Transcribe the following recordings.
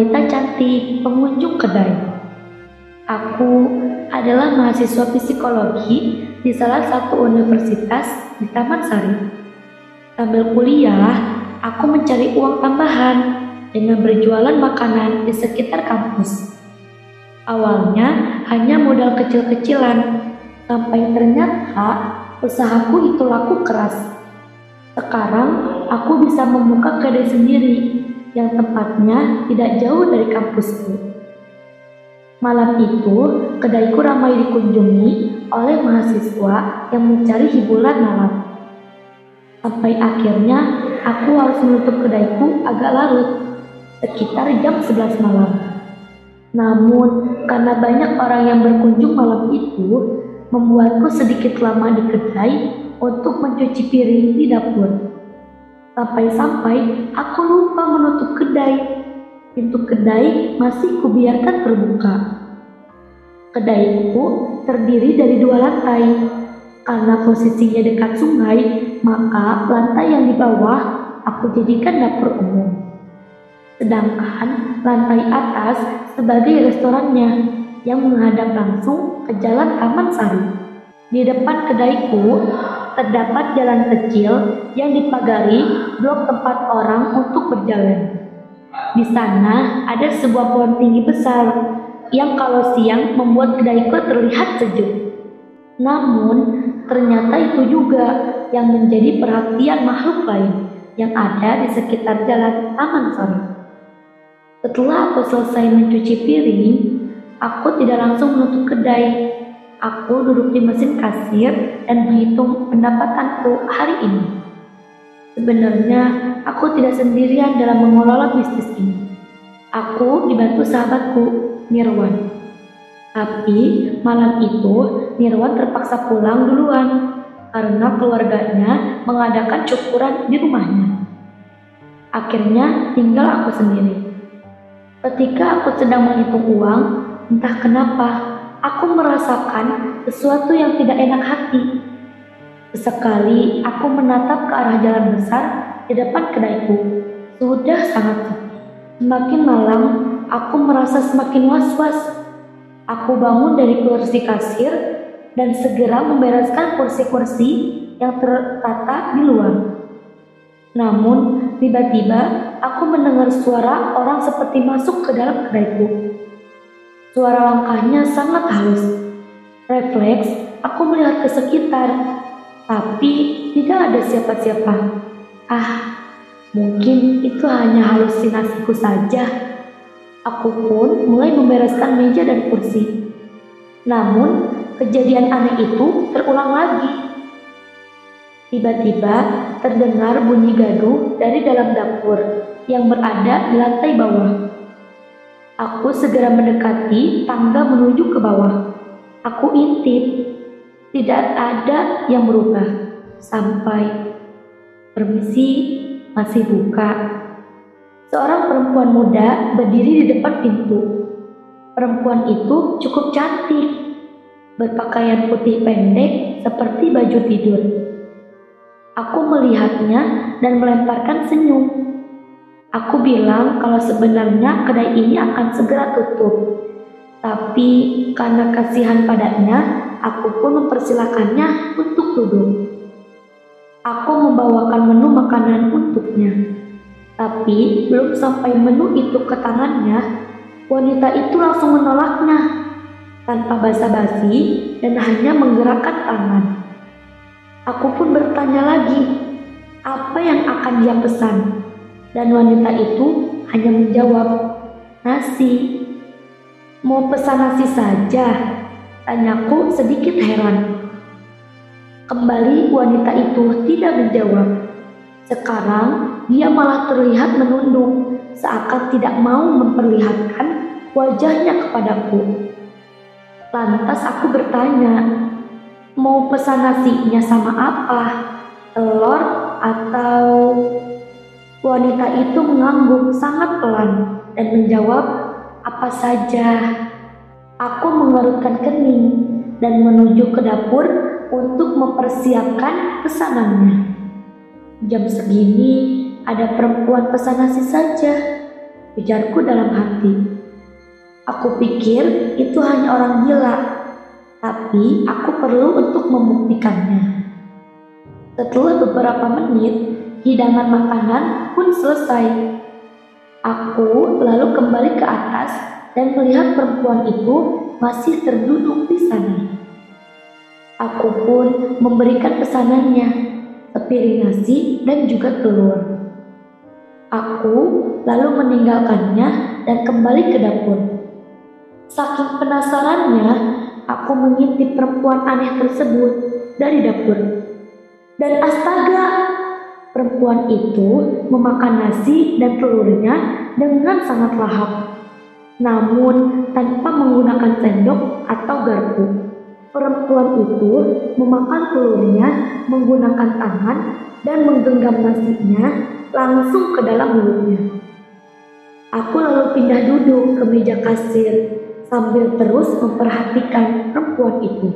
wanita cantik pengunjung kedai. Aku adalah mahasiswa psikologi di salah satu universitas di Taman Sari. Sambil kuliah, aku mencari uang tambahan dengan berjualan makanan di sekitar kampus. Awalnya hanya modal kecil-kecilan, sampai ternyata usahaku itu laku keras. Sekarang aku bisa membuka kedai sendiri yang tempatnya tidak jauh dari kampusku. Malam itu, kedaiku ramai dikunjungi oleh mahasiswa yang mencari hiburan malam. Sampai akhirnya aku harus menutup kedaiku agak larut, sekitar jam 11 malam. Namun, karena banyak orang yang berkunjung malam itu, membuatku sedikit lama di kedai untuk mencuci piring di dapur. Sampai-sampai aku lupa menutup kedai. Pintu kedai masih kubiarkan terbuka. Kedaiku terdiri dari 2 lantai. Karena posisinya dekat sungai, maka lantai yang di bawah aku jadikan dapur umum. Sedangkan lantai atas sebagai restorannya yang menghadap langsung ke jalan Taman Sari. Di depan kedaiku terdapat jalan kecil yang dipagari blok tempat orang untuk berjalan. Di sana ada sebuah pohon tinggi besar yang kalau siang membuat kedaiku terlihat sejuk. Namun ternyata itu juga yang menjadi perhatian makhluk lain yang ada di sekitar jalan Taman Sari. Setelah aku selesai mencuci piring, aku tidak langsung menutup kedai. Aku duduk di mesin kasir dan menghitung pendapatanku hari ini. Sebenarnya aku tidak sendirian dalam mengelola bisnis ini. Aku dibantu sahabatku, Nirwan. Tapi malam itu Nirwan terpaksa pulang duluan karena keluarganya mengadakan syukuran di rumahnya. Akhirnya tinggal aku sendiri. Ketika aku sedang menghitung uang, entah kenapa aku merasakan sesuatu yang tidak enak hati. Sesekali aku menatap ke arah jalan besar di depan kedaiku. Sudah sangat sepi. Semakin malam, aku merasa semakin was-was. Aku bangun dari kursi kasir dan segera membereskan kursi-kursi yang tertata di luar. Namun, tiba-tiba aku mendengar suara orang seperti masuk ke dalam kedaiku. Suara langkahnya sangat halus. Refleks, aku melihat ke sekitar, tapi tidak ada siapa-siapa. Mungkin itu hanya halusinasiku saja. Aku pun mulai membereskan meja dan kursi. Namun, kejadian aneh itu terulang lagi. Tiba-tiba terdengar bunyi gaduh dari dalam dapur yang berada di lantai bawah. Aku segera mendekati tangga menuju ke bawah. Aku intip. Tidak ada yang berubah. Sampai, permisi, masih buka. Seorang perempuan muda berdiri di depan pintu. Perempuan itu cukup cantik. Berpakaian putih pendek seperti baju tidur. Aku melihatnya dan melemparkan senyum. Aku bilang kalau sebenarnya kedai ini akan segera tutup. Tapi karena kasihan padanya, aku pun mempersilakannya untuk duduk. Aku membawakan menu makanan untuknya. Tapi belum sampai menu itu ke tangannya, wanita itu langsung menolaknya tanpa basa-basi dan hanya menggerakkan tangan. Aku pun bertanya lagi, apa yang akan dia pesan? Dan wanita itu hanya menjawab, nasi. Mau pesan nasi saja? Tanyaku sedikit heran. Kembali wanita itu tidak menjawab. Sekarang dia malah terlihat menunduk, seakan tidak mau memperlihatkan wajahnya kepadaku. Lantas aku bertanya, mau pesan nasinya sama apa? Telur atau... Wanita itu mengangguk sangat pelan dan menjawab, apa saja. Aku mengerutkan kening dan menuju ke dapur untuk mempersiapkan pesanannya. Jam segini ada perempuan pesan nasi saja. ujarku dalam hati. Aku pikir itu hanya orang gila, tapi aku perlu untuk membuktikannya. Setelah beberapa menit, hidangan makanan pun selesai. Aku lalu kembali ke atas dan melihat perempuan itu masih terduduk di sana. Aku pun memberikan pesanannya, sepiring nasi dan juga telur. Aku lalu meninggalkannya dan kembali ke dapur. Saking penasarannya, aku mengintip perempuan aneh tersebut dari dapur. Dan astaga, perempuan itu memakan nasi dan telurnya dengan sangat lahap, namun tanpa menggunakan sendok atau garpu. Perempuan itu memakan telurnya menggunakan tangan dan menggenggam nasinya langsung ke dalam mulutnya. Aku lalu pindah duduk ke meja kasir sambil terus memperhatikan perempuan itu.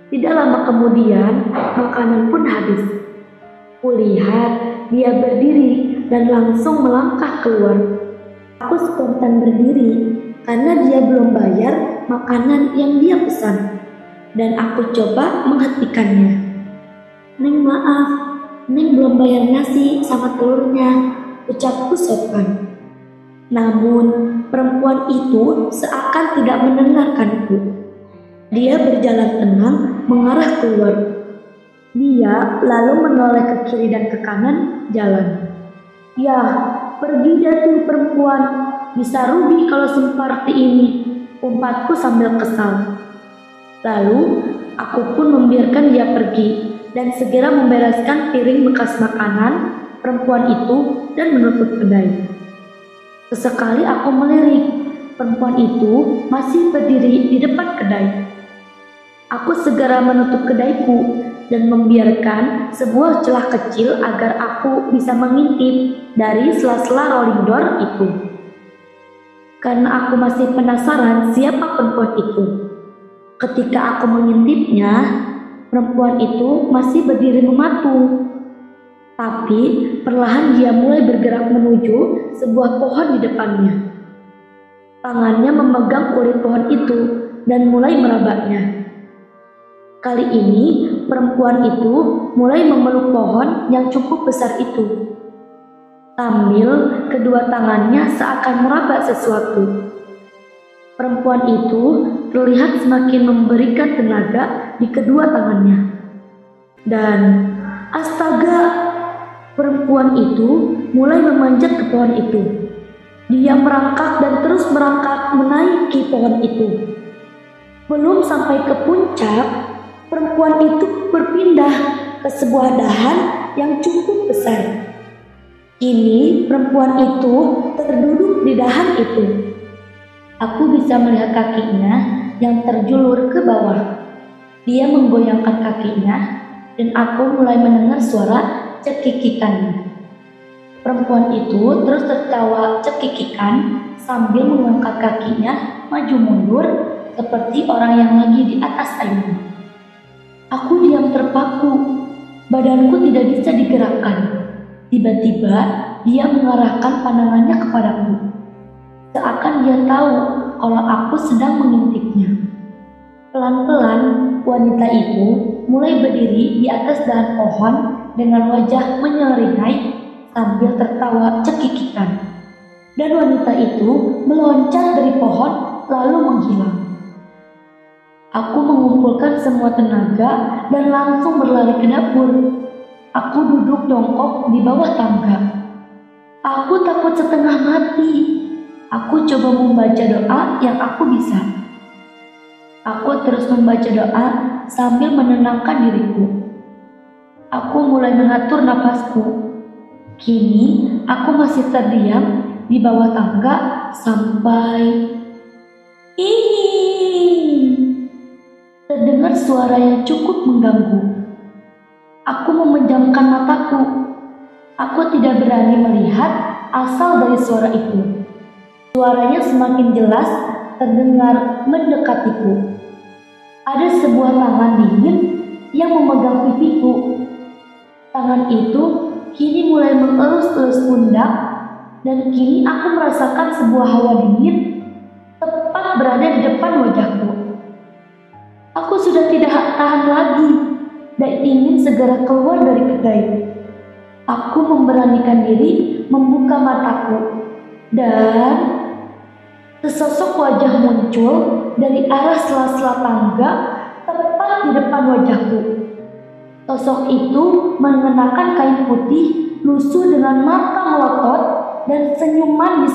Tidak lama kemudian, makanan pun habis. Kulihat dia berdiri dan langsung melangkah keluar. Aku spontan berdiri karena dia belum bayar makanan yang dia pesan, dan aku coba menghentikannya. "Neng, maaf, Neng belum bayar nasi sama telurnya," ucapku sopan. Namun perempuan itu seakan tidak mendengarkanku. Dia berjalan tenang mengarah keluar. Dia lalu menoleh ke kiri dan ke kanan jalan. "Ya, pergi dah tuh perempuan, bisa rugi kalau seperti ini," umpatku sambil kesal. Lalu aku pun membiarkan dia pergi dan segera membereskan piring bekas makanan perempuan itu dan menutup kedai. Sesekali aku melirik, perempuan itu masih berdiri di depan kedai. Aku segera menutup kedaiku dan membiarkan sebuah celah kecil agar aku bisa mengintip dari sela-sela rolling door itu. Karena aku masih penasaran siapa perempuan itu. Ketika aku mengintipnya, perempuan itu masih berdiri mematung. Tapi perlahan dia mulai bergerak menuju sebuah pohon di depannya. Tangannya memegang kulit pohon itu dan mulai merabaknya. Kali ini perempuan itu mulai memeluk pohon yang cukup besar itu, sambil kedua tangannya seakan meraba sesuatu. Perempuan itu terlihat semakin memberikan tenaga di kedua tangannya. Dan astaga, perempuan itu mulai memanjat ke pohon itu. Dia merangkak dan terus merangkak menaiki pohon itu. Belum sampai ke puncak, perempuan itu berpindah ke sebuah dahan yang cukup besar. Kini perempuan itu terduduk di dahan itu. Aku bisa melihat kakinya yang terjulur ke bawah. Dia menggoyangkan kakinya dan aku mulai mendengar suara cekikikannya. Perempuan itu terus tertawa cekikikan sambil mengangkat kakinya maju mundur seperti orang yang lagi di atas ayunan. Aku diam terpaku, badanku tidak bisa digerakkan. Tiba-tiba dia mengarahkan pandangannya kepadaku, seakan dia tahu kalau aku sedang mengintipnya. Pelan-pelan wanita itu mulai berdiri di atas dahan pohon dengan wajah menyeringai sambil tertawa cekikikan. Dan wanita itu meloncat dari pohon lalu menghilang. Aku mengumpulkan semua tenaga dan langsung berlari ke dapur. Aku duduk jongkok di bawah tangga. Aku takut setengah mati. Aku coba membaca doa yang aku bisa. Aku terus membaca doa sambil menenangkan diriku. Aku mulai mengatur napasku. Kini aku masih terdiam di bawah tangga sampai terdengar suara yang cukup mengganggu. Aku memejamkan mataku. Aku tidak berani melihat asal dari suara itu. Suaranya semakin jelas terdengar mendekatiku. Ada sebuah tangan dingin yang memegang pipiku. Tangan itu kini mulai mengelus-elus pundak dan kini aku merasakan sebuah hawa dingin tepat berada di depan wajahku. Aku sudah tidak tahan lagi dan ingin segera keluar dari kedai. Aku memberanikan diri membuka mataku dan sesosok wajah muncul dari arah sela-sela tangga tepat di depan wajahku. Sosok itu mengenakan kain putih lusuh dengan mata melotot dan senyum manis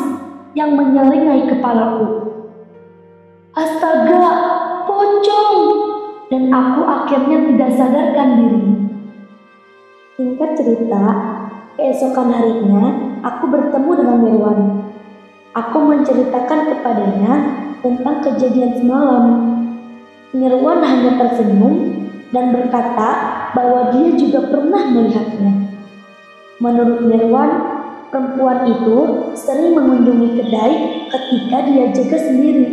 yang menyelingai kepalaku. Astaga, pocong! Dan aku akhirnya tidak sadarkan diri. Singkat cerita, keesokan harinya aku bertemu dengan Mirwan. Aku menceritakan kepadanya tentang kejadian semalam. Mirwan hanya tersenyum dan berkata bahwa dia juga pernah melihatnya. Menurut Mirwan, perempuan itu sering mengunjungi kedai ketika dia jaga sendiri.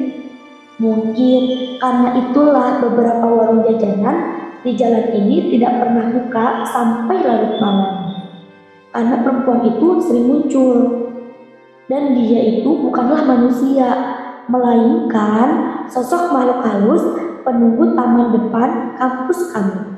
Mungkin karena itulah beberapa warung jajanan di jalan ini tidak pernah buka sampai larut malam. Karena perempuan itu sering muncul. Dan dia itu bukanlah manusia, melainkan sosok makhluk halus penunggu taman depan kampus kami.